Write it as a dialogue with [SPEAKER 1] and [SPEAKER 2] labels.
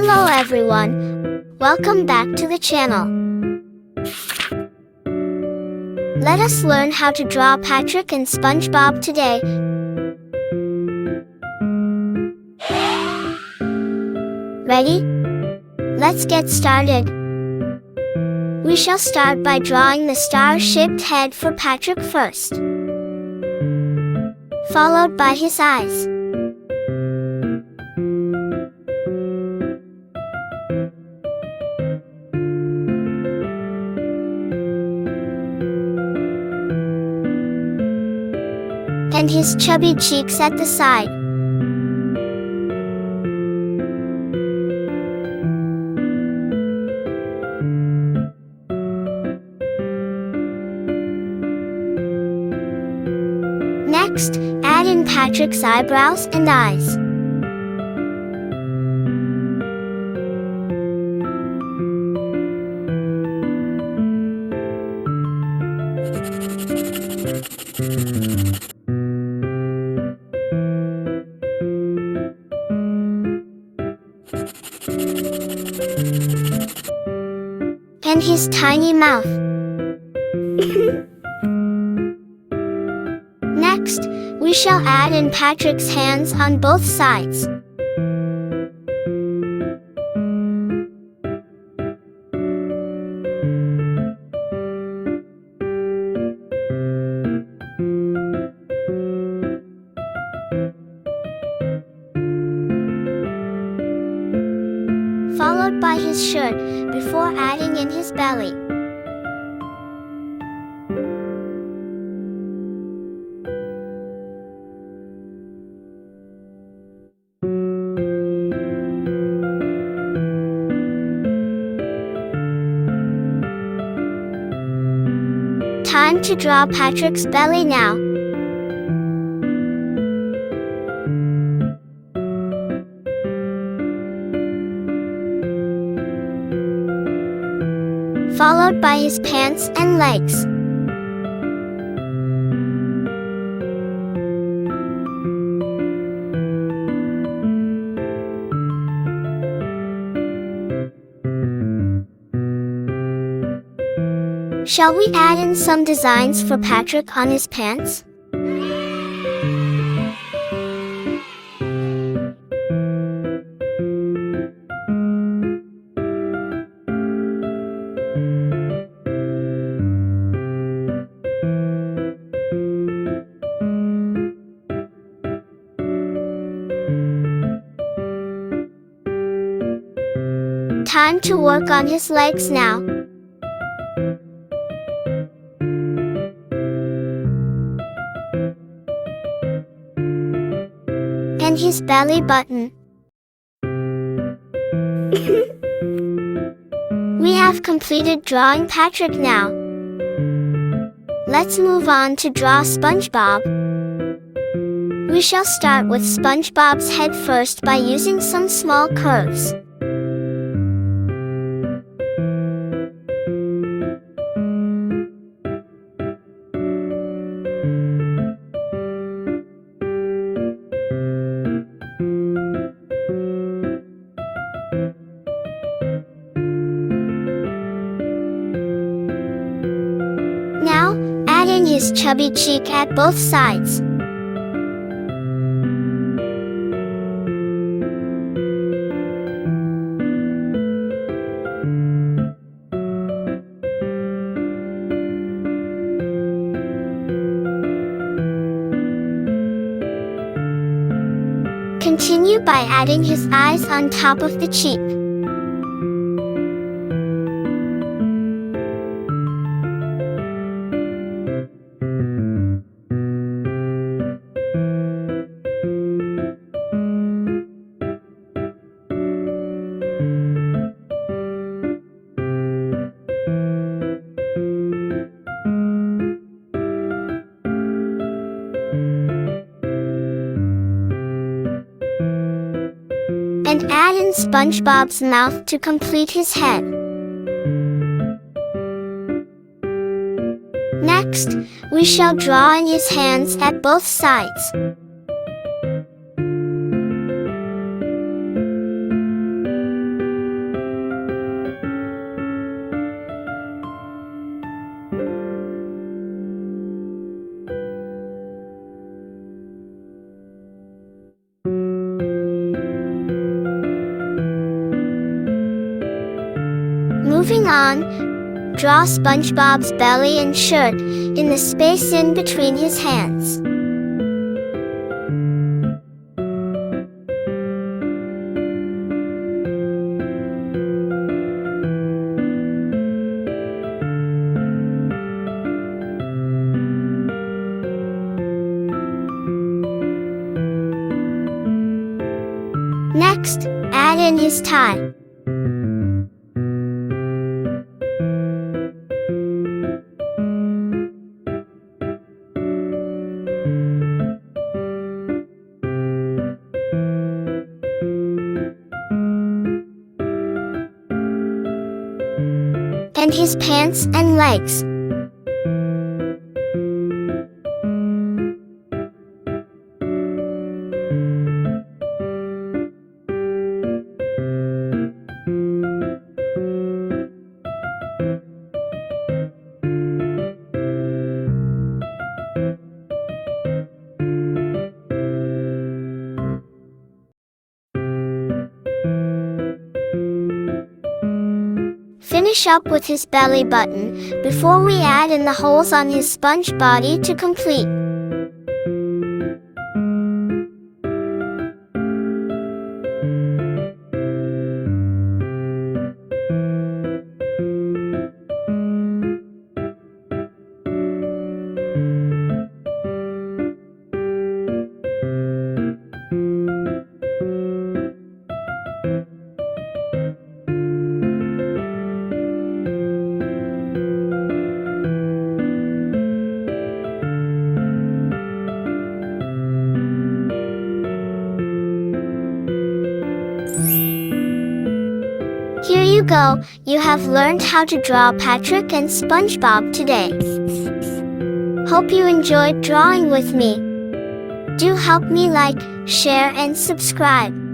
[SPEAKER 1] Hello everyone, welcome back to the channel. Let us learn how to draw Patrick and SpongeBob today. Ready? Let's get started. We shall start by drawing the star-shaped head for Patrick first, followed by his eyes. And his chubby cheeks at the side. Next, add in Patrick's eyebrows and eyes. And his tiny mouth. Next, we shall add in Patrick's hands on both sides. Followed by his shirt, before adding in his belly. Time to draw Patrick's belly now. Followed by his pants and legs. Shall we add in some designs for Patrick on his pants? Time to work on his legs now. And his belly button. We have completed drawing Patrick now. Let's move on to draw SpongeBob. We shall start with SpongeBob's head first by using some small curves. Now, add in his chubby cheek at both sides. Continue by adding his eyes on top of the cheek. And add in SpongeBob's mouth to complete his head. Next, we shall draw in his hands at both sides. Moving on, draw SpongeBob's belly and shirt in the space in between his hands. Next, add in his tie. And his pants and legs. Finish up with his belly button before we add in the holes on his sponge body to complete. Here you go, you have learned how to draw Patrick and SpongeBob today. Hope you enjoyed drawing with me. Do help me like, share and subscribe.